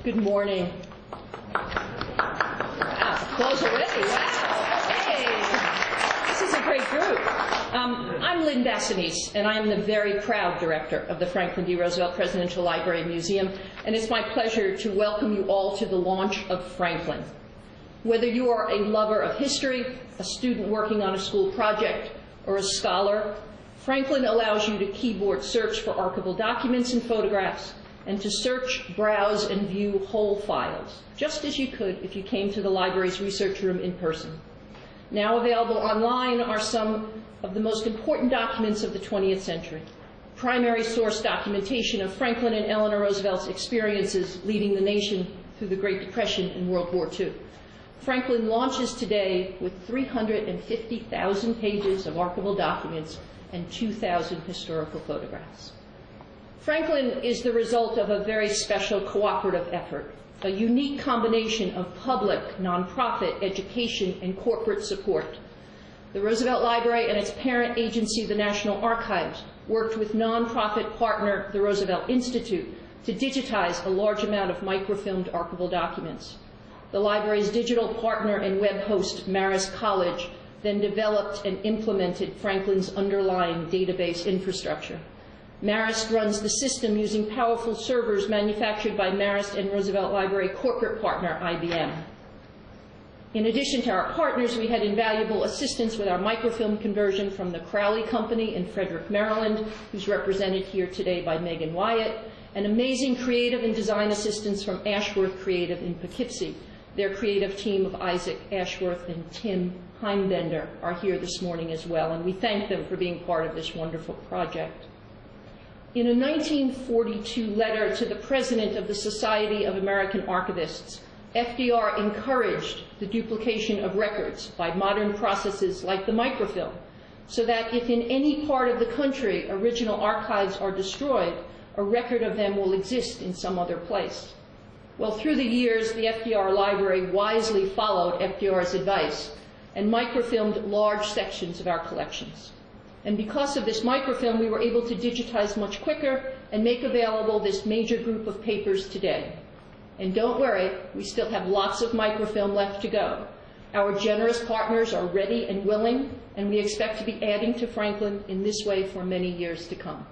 Good morning. Wow, applause already. Wow. Hey, this is a great group. I'm Lynn Bassanese, and I am the very proud director of the Franklin D. Roosevelt Presidential Library and Museum, and it's my pleasure to welcome you all to the launch of Franklin. Whether you are a lover of history, a student working on a school project, or a scholar, Franklin allows you to keyboard search for archival documents and photographs, and to search, browse, and view whole files, just as you could if you came to the library's research room in person. Now available online are some of the most important documents of the 20th century. Primary source documentation of Franklin and Eleanor Roosevelt's experiences leading the nation through the Great Depression and World War II. Franklin launches today with 350,000 pages of archival documents and 2,000 historical photographs. Franklin is the result of a very special cooperative effort, a unique combination of public, nonprofit, education, and corporate support. The Roosevelt Library and its parent agency, the National Archives, worked with nonprofit partner, the Roosevelt Institute, to digitize a large amount of microfilmed archival documents. The library's digital partner and web host, Marist College, then developed and implemented Franklin's underlying database infrastructure. Marist runs the system using powerful servers manufactured by Marist and Roosevelt Library corporate partner, IBM. In addition to our partners, we had invaluable assistance with our microfilm conversion from the Crowley Company in Frederick, Maryland, who's represented here today by Megan Wyatt, and amazing creative and design assistance from Ashworth Creative in Poughkeepsie. Their creative team of Isaac Ashworth and Tim Heimbender are here this morning as well, and we thank them for being part of this wonderful project. In a 1942 letter to the President of the Society of American Archivists, FDR encouraged the duplication of records by modern processes like the microfilm, so that if in any part of the country original archives are destroyed, a record of them will exist in some other place. Well, through the years, the FDR Library wisely followed FDR's advice and microfilmed large sections of our collections. And because of this microfilm, we were able to digitize much quicker and make available this major group of papers today. And don't worry, we still have lots of microfilm left to go. Our generous partners are ready and willing, and we expect to be adding to Franklin in this way for many years to come.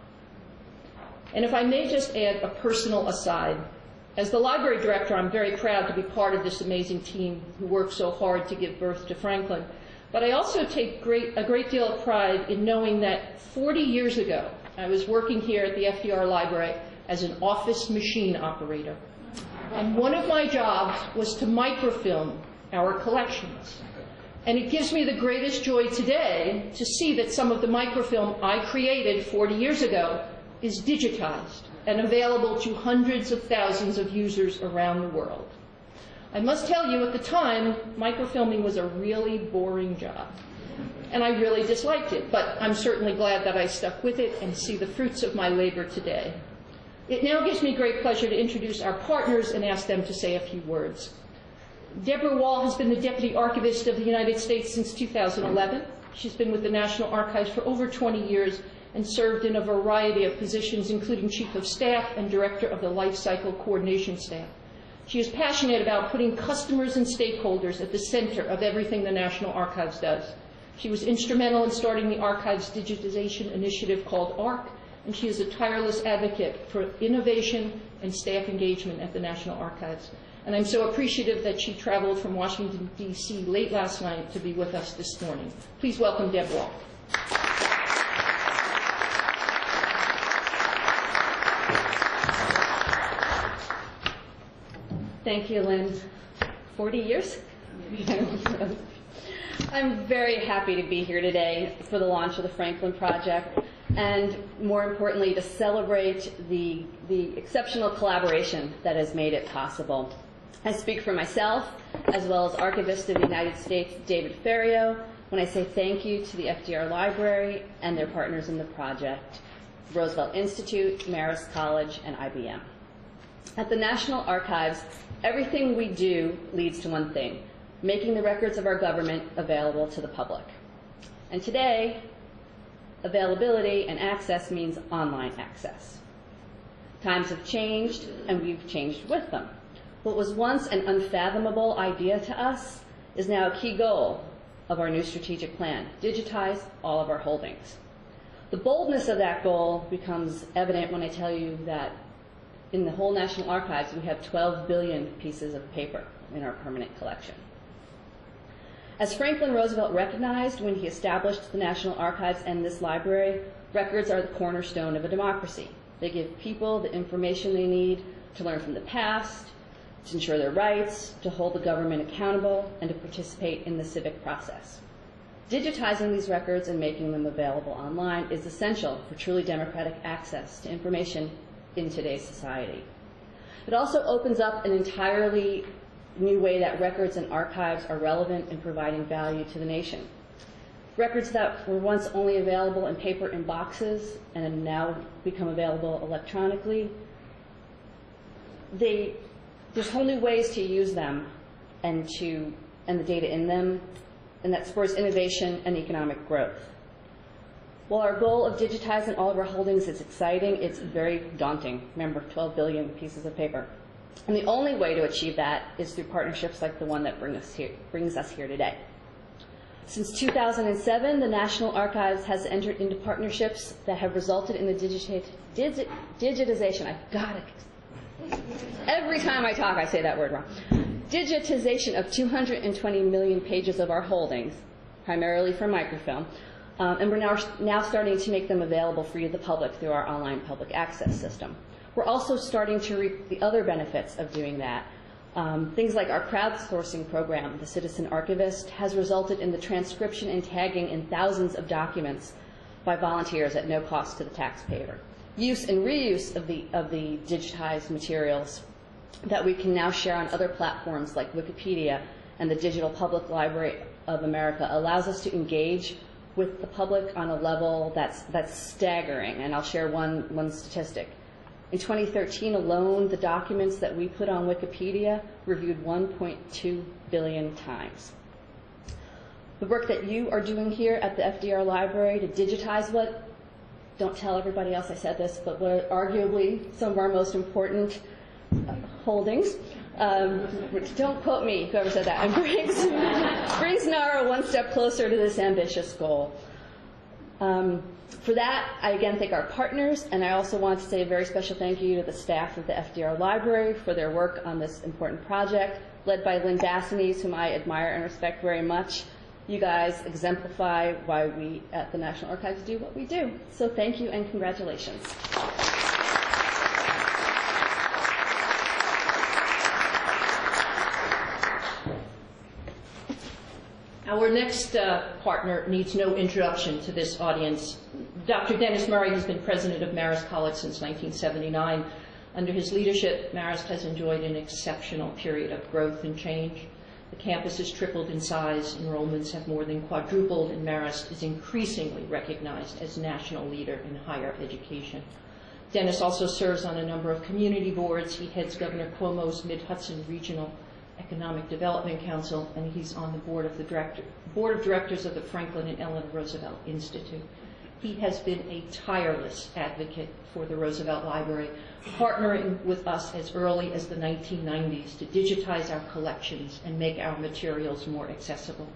And if I may just add a personal aside, as the library director, I'm very proud to be part of this amazing team who worked so hard to give birth to Franklin. But I also take a great deal of pride in knowing that 40 years ago, I was working here at the FDR Library as an office machine operator. And one of my jobs was to microfilm our collections. And it gives me the greatest joy today to see that some of the microfilm I created 40 years ago is digitized and available to hundreds of thousands of users around the world. I must tell you, at the time, microfilming was a really boring job, and I really disliked it, but I'm certainly glad that I stuck with it and see the fruits of my labor today. It now gives me great pleasure to introduce our partners and ask them to say a few words. Deborah Wall has been the Deputy Archivist of the United States since 2011. She's been with the National Archives for over 20 years and served in a variety of positions, including Chief of Staff and Director of the Life Cycle Coordination Staff. She is passionate about putting customers and stakeholders at the center of everything the National Archives does. She was instrumental in starting the Archives digitization initiative called ARC, and she is a tireless advocate for innovation and staff engagement at the National Archives. And I'm so appreciative that she traveled from Washington, D.C. late last night to be with us this morning. Please welcome Deb Wall. Thank you, Lynn. 40 years? I'm very happy to be here today for the launch of the Franklin Project, and more importantly, to celebrate the exceptional collaboration that has made it possible. I speak for myself, as well as Archivist of the United States, David Ferriero, when I say thank you to the FDR Library and their partners in the project, Roosevelt Institute, Marist College, and IBM. At the National Archives, everything we do leads to one thing: making the records of our government available to the public. And today, availability and access means online access. Times have changed, and we've changed with them. What was once an unfathomable idea to us is now a key goal of our new strategic plan: digitize all of our holdings. The boldness of that goal becomes evident when I tell you that in the whole National Archives we have 12 billion pieces of paper in our permanent collection. As Franklin Roosevelt recognized when he established the National Archives and this library, records are the cornerstone of a democracy. They give people the information they need to learn from the past, to ensure their rights, to hold the government accountable, and to participate in the civic process. Digitizing these records and making them available online is essential for truly democratic access to information in today's society. It also opens up an entirely new way that records and archives are relevant in providing value to the nation. Records that were once only available in paper in boxes and have now become available electronically, there's whole new ways to use them and the data in them, and that spurs innovation and economic growth. While our goal of digitizing all of our holdings is exciting, it's very daunting. Remember, 12 billion pieces of paper. And the only way to achieve that is through partnerships like the one that brings us here today. Since 2007, the National Archives has entered into partnerships that have resulted in the digitization. I've got it. Every time I talk, I say that word wrong. Digitization of 220 million pages of our holdings, primarily for microfilm, and we're now starting to make them available free to the public through our online public access system. We're also starting to reap the other benefits of doing that. Things like our crowdsourcing program, the Citizen Archivist, has resulted in the transcription and tagging in thousands of documents by volunteers at no cost to the taxpayer. Use and reuse of the digitized materials that we can now share on other platforms like Wikipedia and the Digital Public Library of America allows us to engage with the public on a level that's staggering. And I'll share one statistic. In 2013 alone, the documents that we put on Wikipedia were viewed 1.2 billion times. The work that you are doing here at the FDR Library to digitize what, don't tell everybody else I said this, but what are arguably some of our most important holdings. Don't quote me, whoever said that. And brings NARA one step closer to this ambitious goal. For that, I again thank our partners, and I also want to say a very special thank you to the staff of the FDR Library for their work on this important project, led by Lynn Bassanese, whom I admire and respect very much. You guys exemplify why we at the National Archives do what we do. So thank you and congratulations. Our next partner needs no introduction to this audience. Dr. Dennis Murray has been president of Marist College since 1979. Under his leadership, Marist has enjoyed an exceptional period of growth and change. The campus has tripled in size, enrollments have more than quadrupled, and Marist is increasingly recognized as national leader in higher education. Dennis also serves on a number of community boards. He heads Governor Cuomo's Mid-Hudson Regional Economic Development Council, and he's on the board of directors of the Franklin and Eleanor Roosevelt Institute. He has been a tireless advocate for the Roosevelt Library, partnering with us as early as the 1990s to digitize our collections and make our materials more accessible.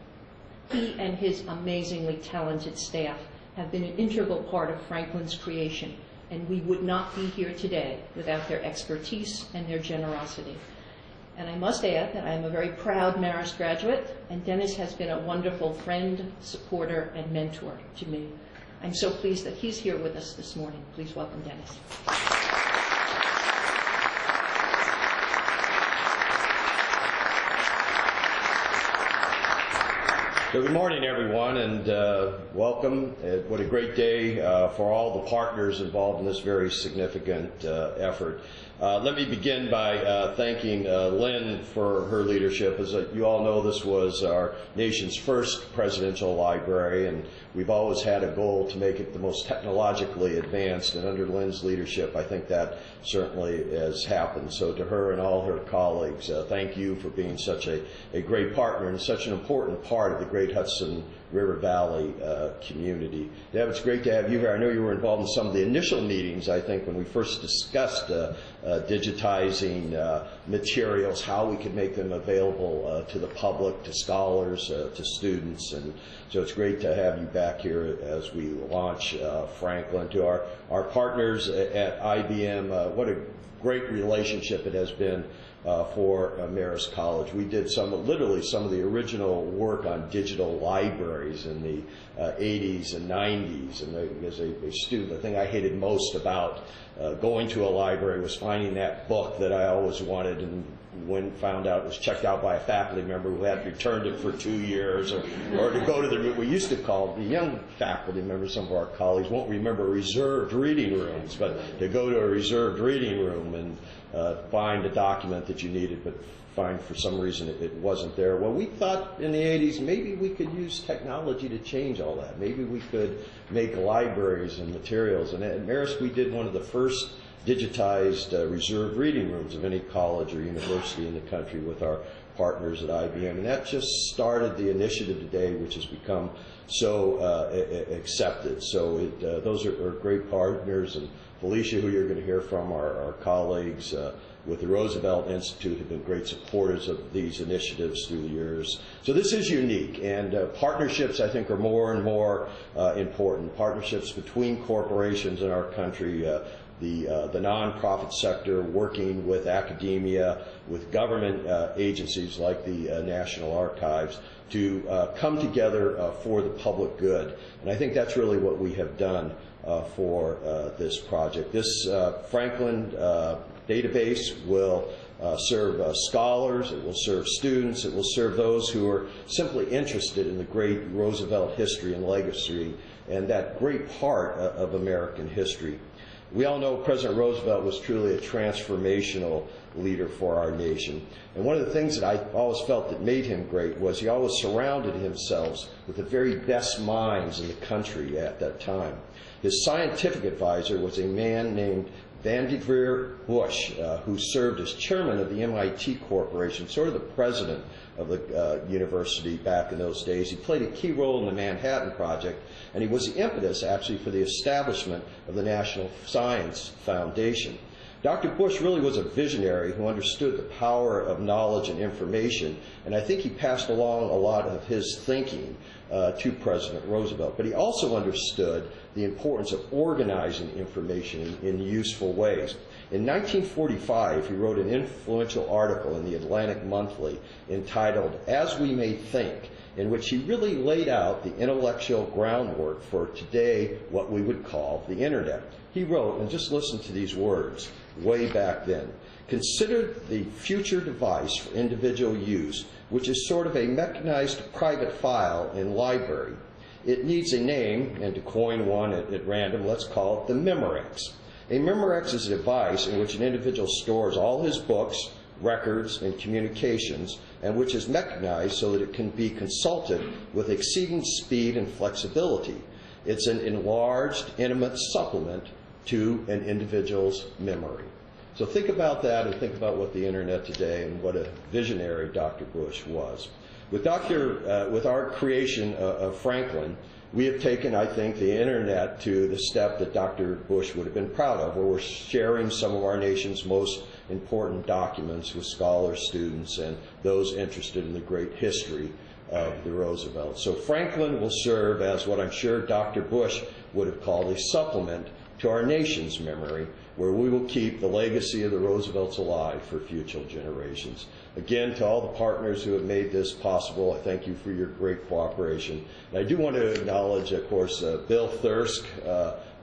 He and his amazingly talented staff have been an integral part of Franklin's creation, and we would not be here today without their expertise and their generosity. And I must add that I am a very proud Marist graduate, and Dennis has been a wonderful friend, supporter, and mentor to me. I'm so pleased that he's here with us this morning. Please welcome Dennis. So good morning, everyone, and welcome. What a great day for all the partners involved in this very significant effort. Let me begin by thanking Lynn for her leadership. As you all know, this was our nation's first presidential library, and we've always had a goal to make it the most technologically advanced, and under Lynn's leadership, I think that certainly has happened. So to her and all her colleagues, thank you for being such a great partner and such an important part of the Great Hudson River Valley community. Deb, it's great to have you here. I know you were involved in some of the initial meetings, I think, when we first discussed digitizing materials, how we could make them available to the public, to scholars, to students. And so it's great to have you back here as we launch Franklin. To our partners at IBM, what a great relationship it has been for Marist College. We did literally some of the original work on digital libraries in the 80s and 90s. And as a student, the thing I hated most about going to a library was finding that book that I always wanted, and when found out it was checked out by a faculty member who had returned it for 2 years, or to go to we used to call the young faculty members, some of our colleagues won't remember reserved reading rooms, but to go to a reserved reading room and find a document that you needed, but find for some reason it wasn't there. Well, we thought in the 80s maybe we could use technology to change all that. Maybe we could make libraries and materials. And at Marist, we did one of the first digitized reserved reading rooms of any college or university in the country with our partners at IBM. And that just started the initiative today, which has become so accepted. So those are great partners. And Felicia, who you're going to hear from, our colleagues with the Roosevelt Institute, have been great supporters of these initiatives through the years. So this is unique, and partnerships, I think, are more and more important. Partnerships between corporations in our country, the nonprofit sector working with academia, with government agencies like the National Archives, to come together for the public good. And I think that's really what we have done for this project. This Franklin database will serve scholars, it will serve students, it will serve those who are simply interested in the great Roosevelt history and legacy and that great part of American history. We all know President Roosevelt was truly a transformational leader for our nation. And one of the things that I always felt that made him great was he always surrounded himself with the very best minds in the country at that time. His scientific advisor was a man named Vannevar Bush, who served as chairman of the MIT Corporation, sort of the president of the university back in those days. He played a key role in the Manhattan Project, and he was the impetus, actually, for the establishment of the National Science Foundation. Dr. Bush really was a visionary who understood the power of knowledge and information, and I think he passed along a lot of his thinking to President Roosevelt. But he also understood the importance of organizing information in useful ways. In 1945, he wrote an influential article in the Atlantic Monthly entitled "As We May Think," in which he really laid out the intellectual groundwork for today what we would call the Internet. He wrote, and just listen to these words, way back then, "Consider the future device for individual use, which is sort of a mechanized private file in library. It needs a name, and to coin one at random, let's call it the Memorex. A Memorex is a device in which an individual stores all his books, records, and communications, and which is mechanized so that it can be consulted with exceeding speed and flexibility. It's an enlarged, intimate supplement to an individual's memory." So think about that, and think about what the Internet today and what a visionary Dr. Bush was. With our creation of Franklin, we have taken, I think, the Internet to the step that Dr. Bush would have been proud of, where we're sharing some of our nation's most important documents with scholars, students, and those interested in the great history of the Roosevelts. So Franklin will serve as what I'm sure Dr. Bush would have called a supplement to our nation's memory, where we will keep the legacy of the Roosevelts alive for future generations. Again, to all the partners who have made this possible, I thank you for your great cooperation. And I do want to acknowledge, of course, Bill Thirsk,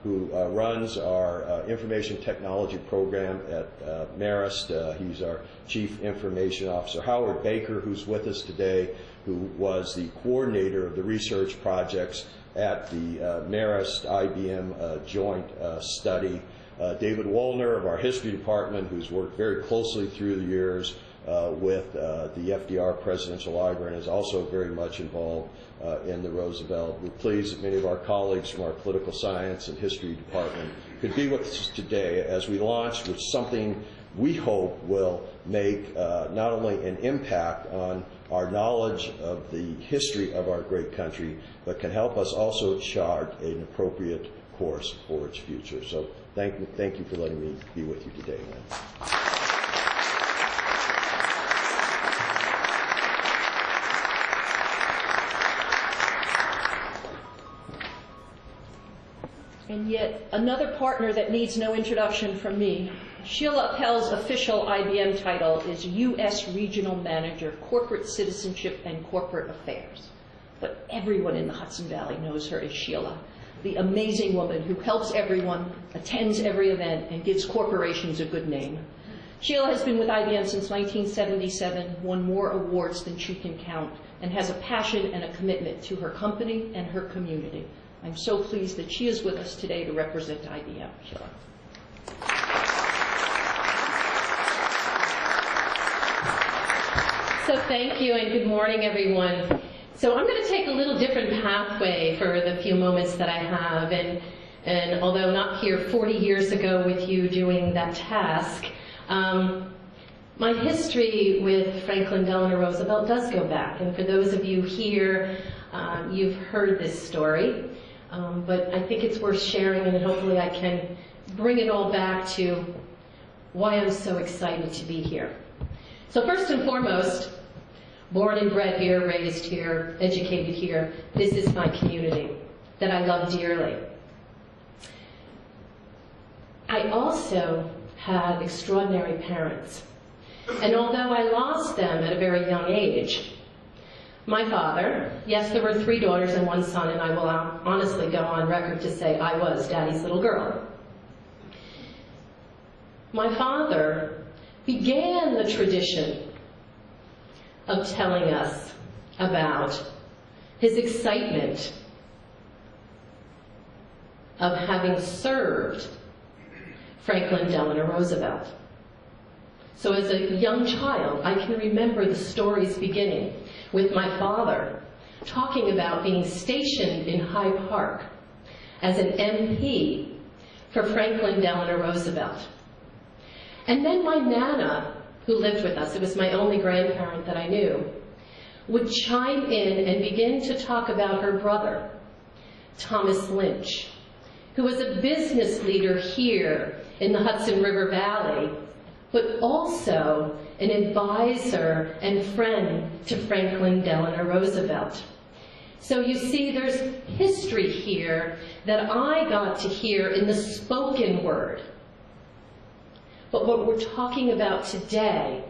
who runs our information technology program at Marist. He's our Chief Information Officer. Howard Baker, who's with us today, who was the coordinator of the research projects at the Marist IBM joint study. David Wollner of our history department, who's worked very closely through the years with the FDR Presidential Library and is also very much involved in the Roosevelt. We're pleased that many of our colleagues from our political science and history department could be with us today as we launch with something we hope will make not only an impact on our knowledge of the history of our great country, but can help us also chart an appropriate course for its future. So thank you for letting me be with you today, Lynn. And yet another partner that needs no introduction from me. Sheila Pell's official IBM title is U.S. Regional Manager, Corporate Citizenship and Corporate Affairs. But everyone in the Hudson Valley knows her as Sheila, the amazing woman who helps everyone, attends every event, and gives corporations a good name. Sheila has been with IBM since 1977, won more awards than she can count, and has a passion and a commitment to her company and her community. I'm so pleased that she is with us today to represent IBM. Sheila. So thank you and good morning, everyone. So I'm going to take a little different pathway for the few moments that I have, and although not here 40 years ago with you doing that task, my history with Franklin Delano Roosevelt does go back, and for those of you here, you've heard this story, but I think it's worth sharing, and hopefully I can bring it all back to why I'm so excited to be here. So first and foremost, born and bred here, raised here, educated here, this is my community that I love dearly. I also had extraordinary parents, and although I lost them at a very young age, my father, yes, there were 3 daughters and 1 son, and I will honestly go on record to say I was Daddy's little girl. My father began the tradition of telling us about his excitement of having served Franklin Delano Roosevelt. So as a young child, I can remember the stories beginning with my father talking about being stationed in Hyde Park as an MP for Franklin Delano Roosevelt. And then my Nana, who lived with us, it was my only grandparent that I knew, would chime in and begin to talk about her brother, Thomas Lynch, who was a business leader here in the Hudson River Valley, but also an advisor and friend to Franklin Delano Roosevelt. So you see, there's history here that I got to hear in the spoken word. But what we're talking about today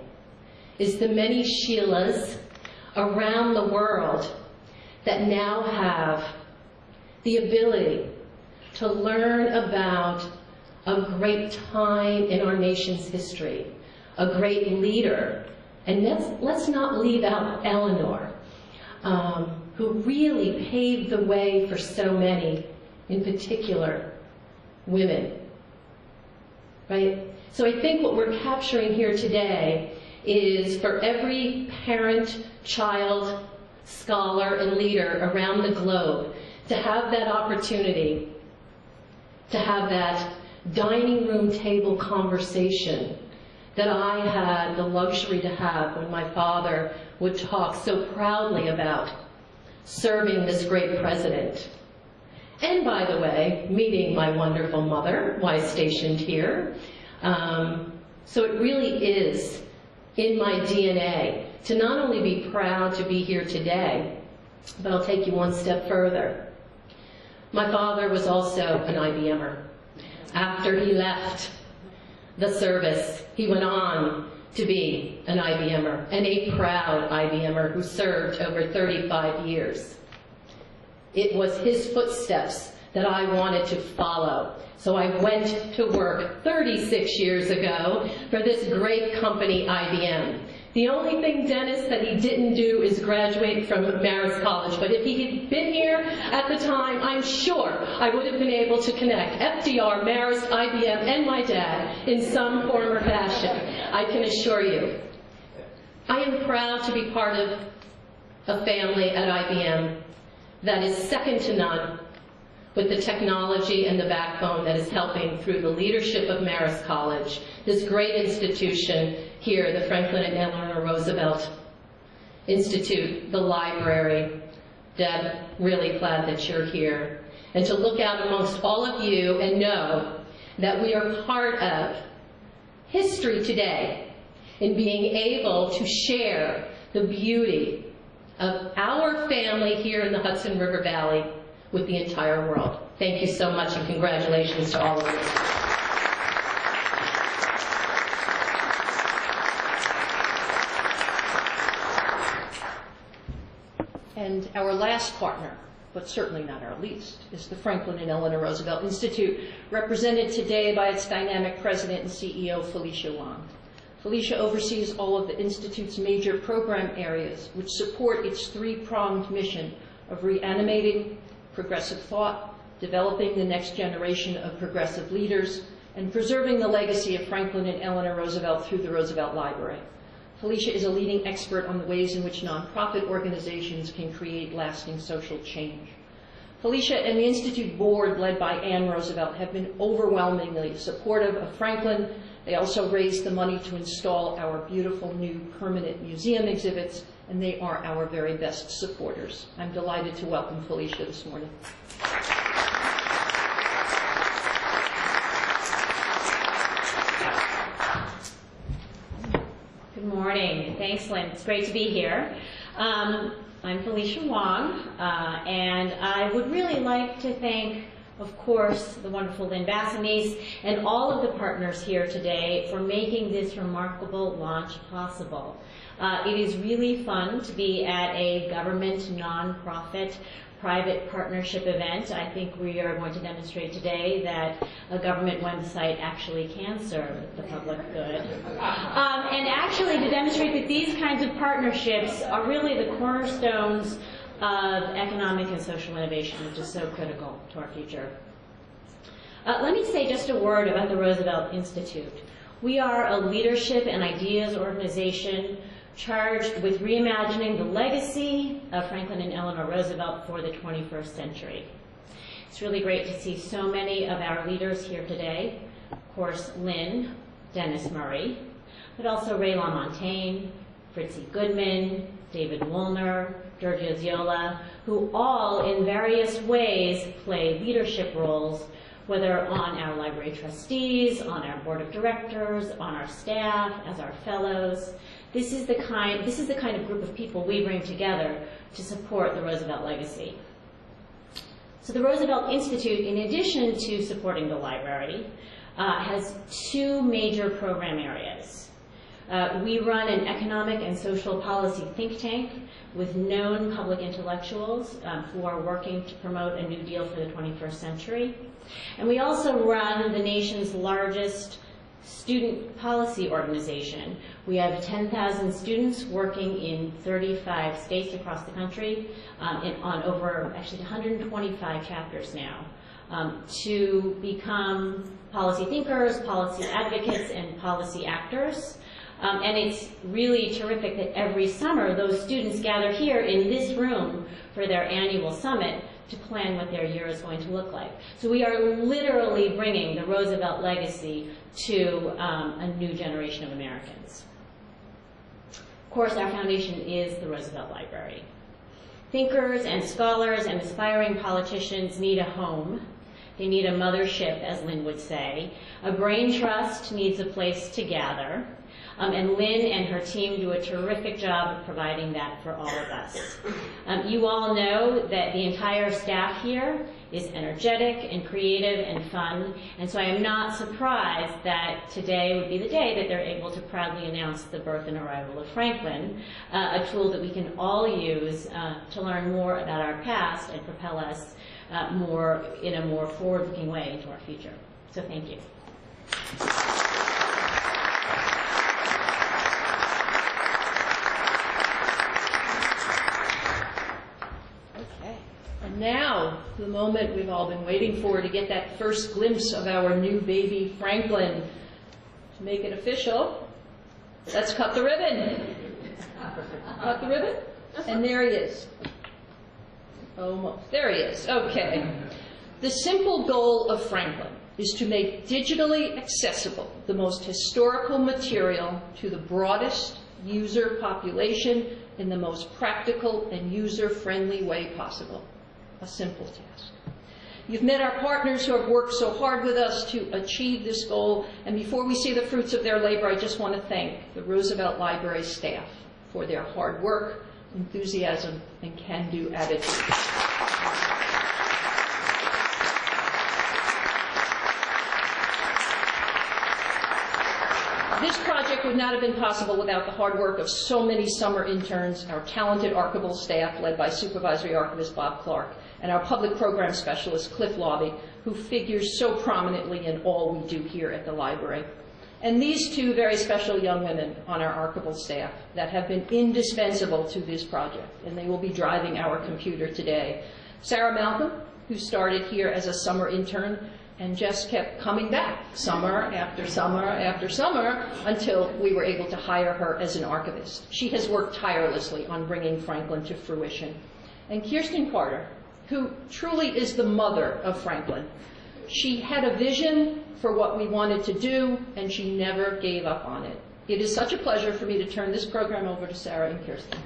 is the many Sheilas around the world that now have the ability to learn about a great time in our nation's history, a great leader. And let's not leave out Eleanor, who really paved the way for so many, in particular, women. Right? So I think what we're capturing here today is for every parent, child, scholar, and leader around the globe to have that opportunity, to have that dining room table conversation that I had the luxury to have when my father would talk so proudly about serving this great president. And by the way, meeting my wonderful mother, who I stationed here. So it really is in my DNA to not only be proud to be here today, but I'll take you one step further. My father was also an IBMer. After he left the service, he went on to be an IBMer, and a proud IBMer who served over 35 years. It was his footsteps that I wanted to follow. So I went to work 36 years ago for this great company, IBM. The only thing, Dennis, that he didn't do is graduate from Marist College. But if he had been here at the time, I'm sure I would have been able to connect FDR, Marist, IBM, and my dad in some form or fashion, I can assure you. I am proud to be part of a family at IBM that is second to none with the technology and the backbone that is helping through the leadership of Marist College, this great institution here, the Franklin and Eleanor Roosevelt Institute, the library. Deb, really glad that you're here. And to look out amongst all of you and know that we are part of history today in being able to share the beauty of our family here in the Hudson River Valley with the entire world. Thank you so much, and congratulations to all of you. And our last partner, but certainly not our least, is the Franklin and Eleanor Roosevelt Institute, represented today by its dynamic president and CEO, Felicia Wong. Felicia oversees all of the Institute's major program areas, which support its three-pronged mission of reanimating progressive thought, developing the next generation of progressive leaders, and preserving the legacy of Franklin and Eleanor Roosevelt through the Roosevelt Library. Felicia is a leading expert on the ways in which nonprofit organizations can create lasting social change. Felicia and the Institute board, led by Ann Roosevelt, have been overwhelmingly supportive of Franklin. They also raised the money to install our beautiful new permanent museum exhibits, and they are our very best supporters. I'm delighted to welcome Felicia this morning. Good morning. Thanks, Lynn. It's great to be here. I'm Felicia Wong, and I would really like to thank, of course, the wonderful Lynn Bassanese and all of the partners here today for making this remarkable launch possible. It is really fun to be at a government, nonprofit, private partnership event. I think we are going to demonstrate today that a government website actually can serve the public good. And actually to demonstrate that these kinds of partnerships are really the cornerstones of economic and social innovation, which is so critical to our future. Let me say just a word about the Roosevelt Institute. We are a leadership and ideas organization charged with reimagining the legacy of Franklin and Eleanor Roosevelt for the 21st century. It's really great to see so many of our leaders here today. Of course, Lynn, Dennis Murray, but also Ray LaMontagne, Fritzie Goodman, David Woolner, Giorgio Ziola, who all in various ways play leadership roles, whether on our library trustees, on our board of directors, on our staff, as our fellows. This is the kind of group of people we bring together to support the Roosevelt legacy. So the Roosevelt Institute, in addition to supporting the library, has two major program areas. We run an economic and social policy think tank with known public intellectuals who are working to promote a new deal for the 21st century. And we also run the nation's largest student policy organization. We have 10,000 students working in 35 states across the country on over actually 125 chapters now to become policy thinkers, policy advocates, and policy actors. And it's really terrific that every summer those students gather here in this room for their annual summit to plan what their year is going to look like. So we are literally bringing the Roosevelt legacy to a new generation of Americans. Of course, our foundation is the Roosevelt Library. Thinkers and scholars and aspiring politicians need a home. They need a mothership, as Lynn would say. A brain trust needs a place to gather. And Lynn and her team do a terrific job of providing that for all of us. You all know that the entire staff here is energetic and creative and fun, and so I am not surprised that today would be the day that they're able to proudly announce the birth and arrival of Franklin, a tool that we can all use to learn more about our past and propel us in a more forward-looking way into our future. So thank you. Now, the moment we've all been waiting for to get that first glimpse of our new baby Franklin. To make it official, let's cut the ribbon. Cut the ribbon? And there he is. Almost. There he is. Okay. The simple goal of Franklin is to make digitally accessible the most historical material to the broadest user population in the most practical and user-friendly way possible. A simple task. You've met our partners who have worked so hard with us to achieve this goal, and before we see the fruits of their labor, I just want to thank the Roosevelt Library staff for their hard work, enthusiasm, and can-do attitude. This project would not have been possible without the hard work of so many summer interns, our talented archival staff led by Supervisory Archivist Bob Clark, and our public program specialist Cliff Lobby, who figures so prominently in all we do here at the library. And these two very special young women on our archival staff that have been indispensable to this project, and they will be driving our computer today. Sarah Malcolm, who started here as a summer intern, and just kept coming back summer after summer after summer until we were able to hire her as an archivist. She has worked tirelessly on bringing Franklin to fruition. And Kirsten Carter, who truly is the mother of Franklin. She had a vision for what we wanted to do, and she never gave up on it. It is such a pleasure for me to turn this program over to Sarah and Kirsten.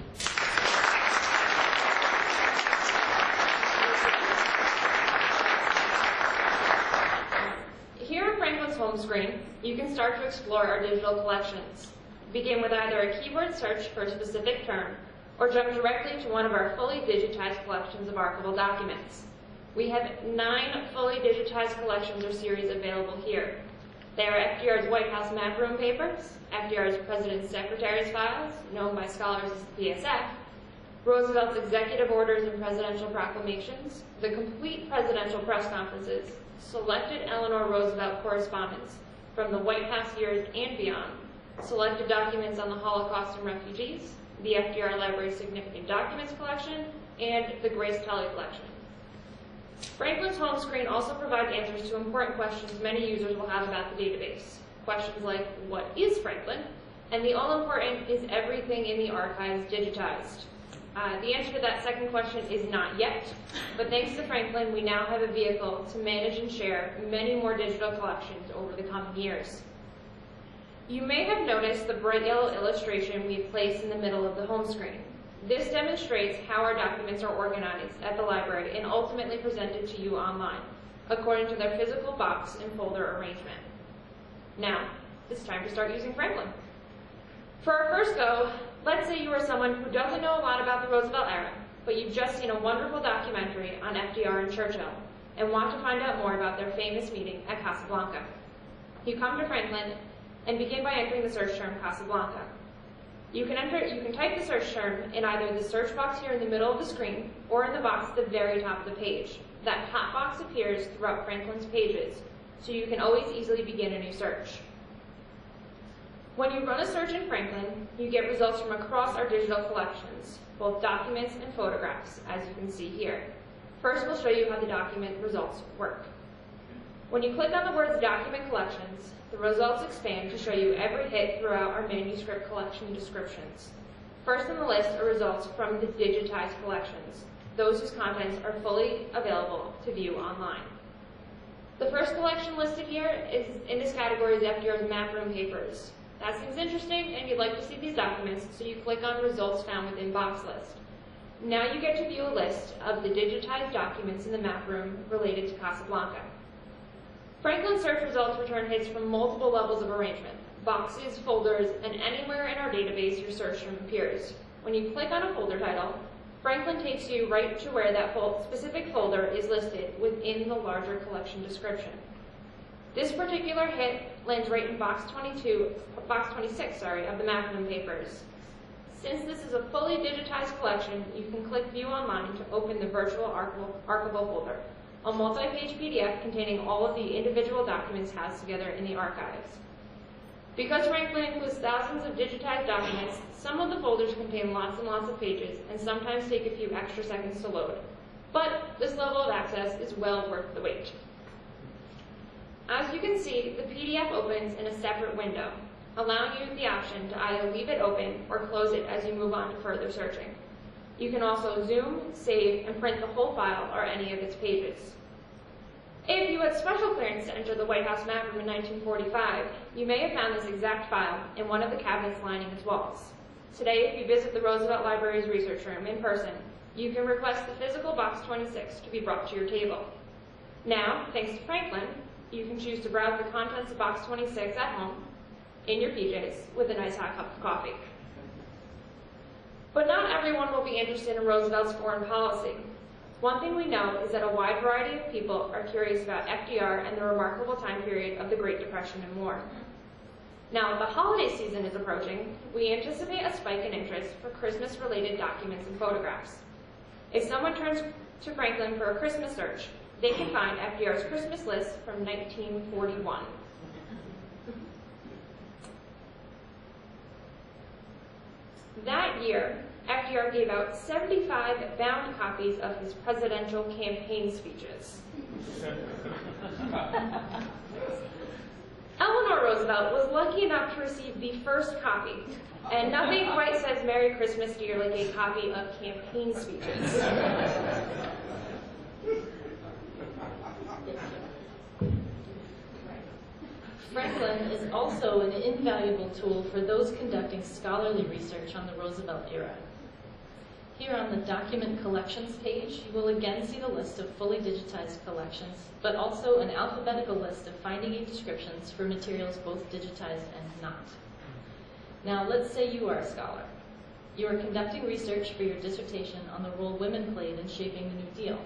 Home screen, you can start to explore our digital collections. Begin with either a keyword search for a specific term, or jump directly to one of our fully digitized collections of archival documents. We have 9 fully digitized collections or series available here. They are FDR's White House map room papers, FDR's President's Secretary's files, known by scholars as the PSF, Roosevelt's executive orders and presidential proclamations, the complete presidential press conferences, selected Eleanor Roosevelt correspondence from the White House years and beyond, selected documents on the Holocaust and refugees, the FDR Library Significant Documents Collection, and the Grace Kelly Collection. Franklin's home screen also provides answers to important questions many users will have about the database. Questions like, what is Franklin? And the all-important, is everything in the archives digitized? The answer to that second question is not yet, but thanks to Franklin, we now have a vehicle to manage and share many more digital collections over the coming years. You may have noticed the bright yellow illustration we've placed in the middle of the home screen. This demonstrates how our documents are organized at the library and ultimately presented to you online, according to their physical box and folder arrangement. Now, it's time to start using Franklin. For our first go, let's say you are someone who doesn't know a lot about the Roosevelt era, but you've just seen a wonderful documentary on FDR and Churchill and want to find out more about their famous meeting at Casablanca. You come to Franklin and begin by entering the search term Casablanca. You can type the search term in either the search box here in the middle of the screen or in the box at the very top of the page. That hot box appears throughout Franklin's pages, so you can always easily begin a new search. When you run a search in Franklin, you get results from across our digital collections, both documents and photographs, as you can see here. First, we'll show you how the document results work. When you click on the words Document Collections, the results expand to show you every hit throughout our manuscript collection descriptions. First on the list are results from the digitized collections, those whose contents are fully available to view online. The first collection listed here is in this category is FDR's map room papers. That seems interesting and you'd like to see these documents, so you click on Results Found Within Box List. Now you get to view a list of the digitized documents in the map room related to Casablanca. Franklin search results return hits from multiple levels of arrangement, boxes, folders, and anywhere in our database your search term appears. When you click on a folder title, Franklin takes you right to where that specific folder is listed within the larger collection description. This particular hit lands right in box 26 of the map room papers. Since this is a fully digitized collection, you can click View Online to open the virtual archival folder, a multi-page PDF containing all of the individual documents housed together in the archives. Because Franklin includes thousands of digitized documents, some of the folders contain lots and lots of pages and sometimes take a few extra seconds to load. But this level of access is well worth the wait. As you can see, the PDF opens in a separate window, allowing you the option to either leave it open or close it as you move on to further searching. You can also zoom, save, and print the whole file or any of its pages. If you had special clearance to enter the White House map room in 1945, you may have found this exact file in one of the cabinets lining its walls. Today, if you visit the Roosevelt Library's research room in person, you can request the physical Box 26 to be brought to your table. Now, thanks to Franklin, you can choose to browse the contents of Box 26 at home, in your PJs, with a nice hot cup of coffee. But not everyone will be interested in Roosevelt's foreign policy. One thing we know is that a wide variety of people are curious about FDR and the remarkable time period of the Great Depression and war. Now, the holiday season is approaching. We anticipate a spike in interest for Christmas-related documents and photographs. If someone turns to Franklin for a Christmas search, they can find FDR's Christmas list from 1941. That year, FDR gave out 75 bound copies of his presidential campaign speeches. Eleanor Roosevelt was lucky enough to receive the first copy, and nothing quite says Merry Christmas, dear, like a copy of campaign speeches. Franklin is also an invaluable tool for those conducting scholarly research on the Roosevelt era. Here on the Document Collections page, you will again see the list of fully digitized collections, but also an alphabetical list of finding aid descriptions for materials both digitized and not. Now, let's say you are a scholar. You are conducting research for your dissertation on the role women played in shaping the New Deal.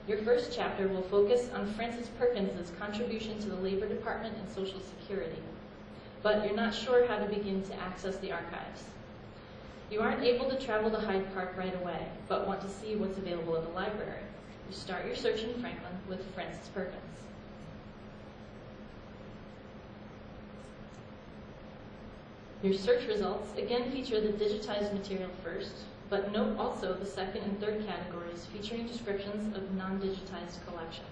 Your first chapter will focus on Frances Perkins's contribution to the Labor Department and Social Security, but you're not sure how to begin to access the archives. You aren't able to travel to Hyde Park right away, but want to see what's available at the library. You start your search in Franklin with Frances Perkins. Your search results again feature the digitized material first, but note also the second and third categories featuring descriptions of non-digitized collections.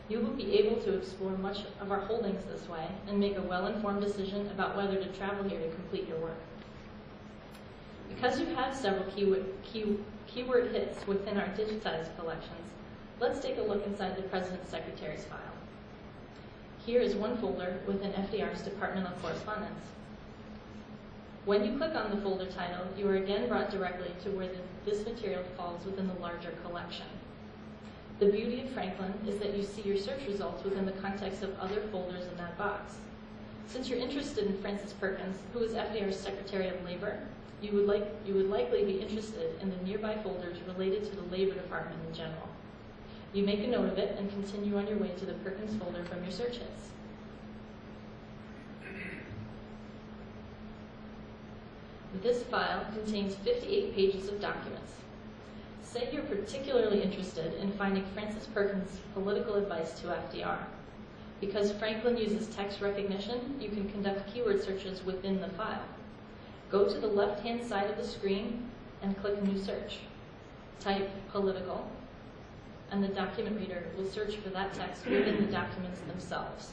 You will be able to explore much of our holdings this way and make a well-informed decision about whether to travel here to complete your work. Because you have several keyword hits within our digitized collections, let's take a look inside the President's Secretary's file. Here is one folder within FDR's Department of Correspondence. When you click on the folder title, you are again brought directly to where this material falls within the larger collection. The beauty of Franklin is that you see your search results within the context of other folders in that box. Since you're interested in Frances Perkins, who is FDR's Secretary of Labor, you would likely be interested in the nearby folders related to the Labor Department in general. You make a note of it and continue on your way to the Perkins folder from your search hits. This file contains 58 pages of documents. Say you're particularly interested in finding Frances Perkins' political advice to FDR. Because Franklin uses text recognition, you can conduct keyword searches within the file. Go to the left-hand side of the screen and click New Search. Type political, and the document reader will search for that text within the documents themselves.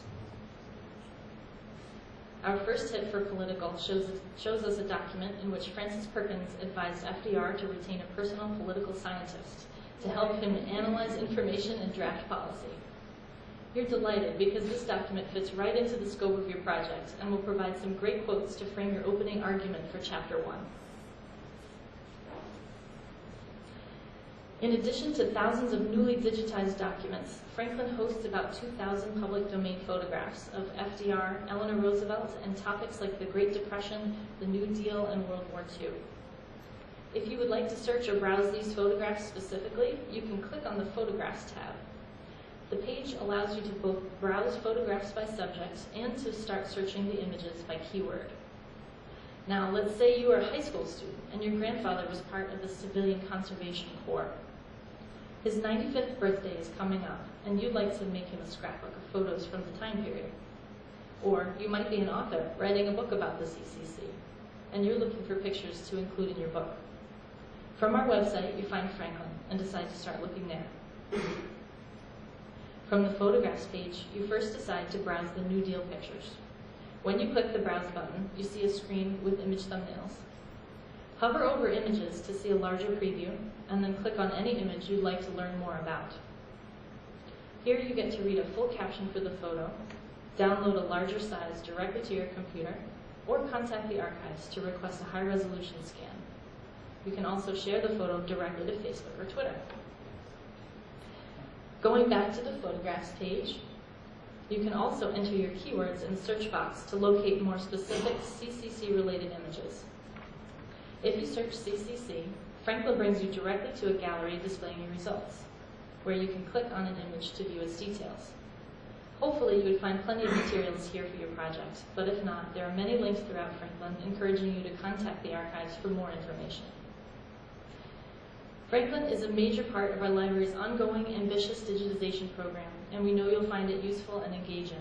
Our first hit for political shows us a document in which Frances Perkins advised FDR to retain a personal political scientist to help him analyze information and draft policy. You're delighted because this document fits right into the scope of your project and will provide some great quotes to frame your opening argument for Chapter 1. In addition to thousands of newly digitized documents, Franklin hosts about 2,000 public domain photographs of FDR, Eleanor Roosevelt, and topics like the Great Depression, the New Deal, and World War II. If you would like to search or browse these photographs specifically, you can click on the Photographs tab. The page allows you to both browse photographs by subject and to start searching the images by keyword. Now, let's say you are a high school student and your grandfather was part of the Civilian Conservation Corps. His 95th birthday is coming up, and you'd like to make him a scrapbook of photos from the time period. Or you might be an author writing a book about the CCC, and you're looking for pictures to include in your book. From our website, you find Franklin and decide to start looking there. From the Photographs page, you first decide to browse the New Deal pictures. When you click the Browse button, you see a screen with image thumbnails. Hover over images to see a larger preview, and then click on any image you'd like to learn more about. Here you get to read a full caption for the photo, download a larger size directly to your computer, or contact the archives to request a high-resolution scan. You can also share the photo directly to Facebook or Twitter. Going back to the photographs page, you can also enter your keywords in the search box to locate more specific CCC-related images. If you search CCC, Franklin brings you directly to a gallery displaying your results, where you can click on an image to view its details. Hopefully you would find plenty of materials here for your project, but if not, there are many links throughout Franklin encouraging you to contact the archives for more information. Franklin is a major part of our library's ongoing ambitious digitization program, and we know you'll find it useful and engaging.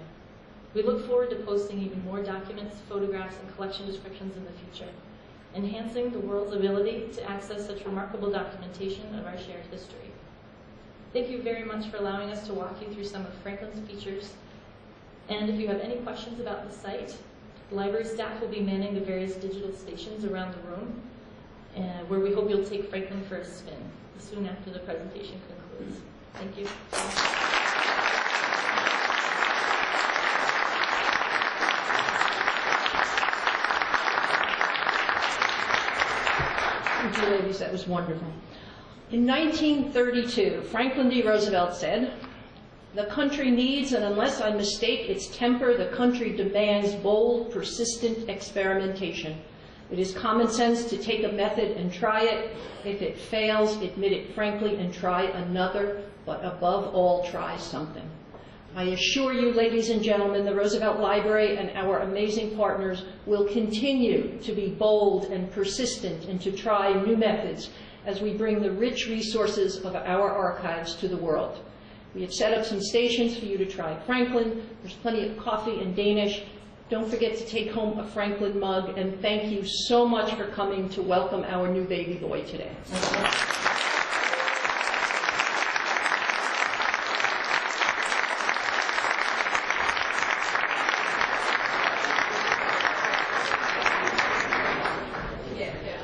We look forward to posting even more documents, photographs, and collection descriptions in the future, enhancing the world's ability to access such remarkable documentation of our shared history. Thank you very much for allowing us to walk you through some of Franklin's features. And if you have any questions about the site, the library staff will be manning the various digital stations around the room, where we hope you'll take Franklin for a spin soon after the presentation concludes. Thank you. Thank you, ladies. That was wonderful. In 1932, Franklin D. Roosevelt said, "The country needs, and unless I mistake its temper, the country demands bold, persistent experimentation. It is common sense to take a method and try it. If it fails, admit it frankly and try another, but above all, try something." I assure you, ladies and gentlemen, the Roosevelt Library and our amazing partners will continue to be bold and persistent and to try new methods as we bring the rich resources of our archives to the world. We have set up some stations for you to try Franklin. There's plenty of coffee and Danish. Don't forget to take home a Franklin mug, and thank you so much for coming to welcome our new baby boy today.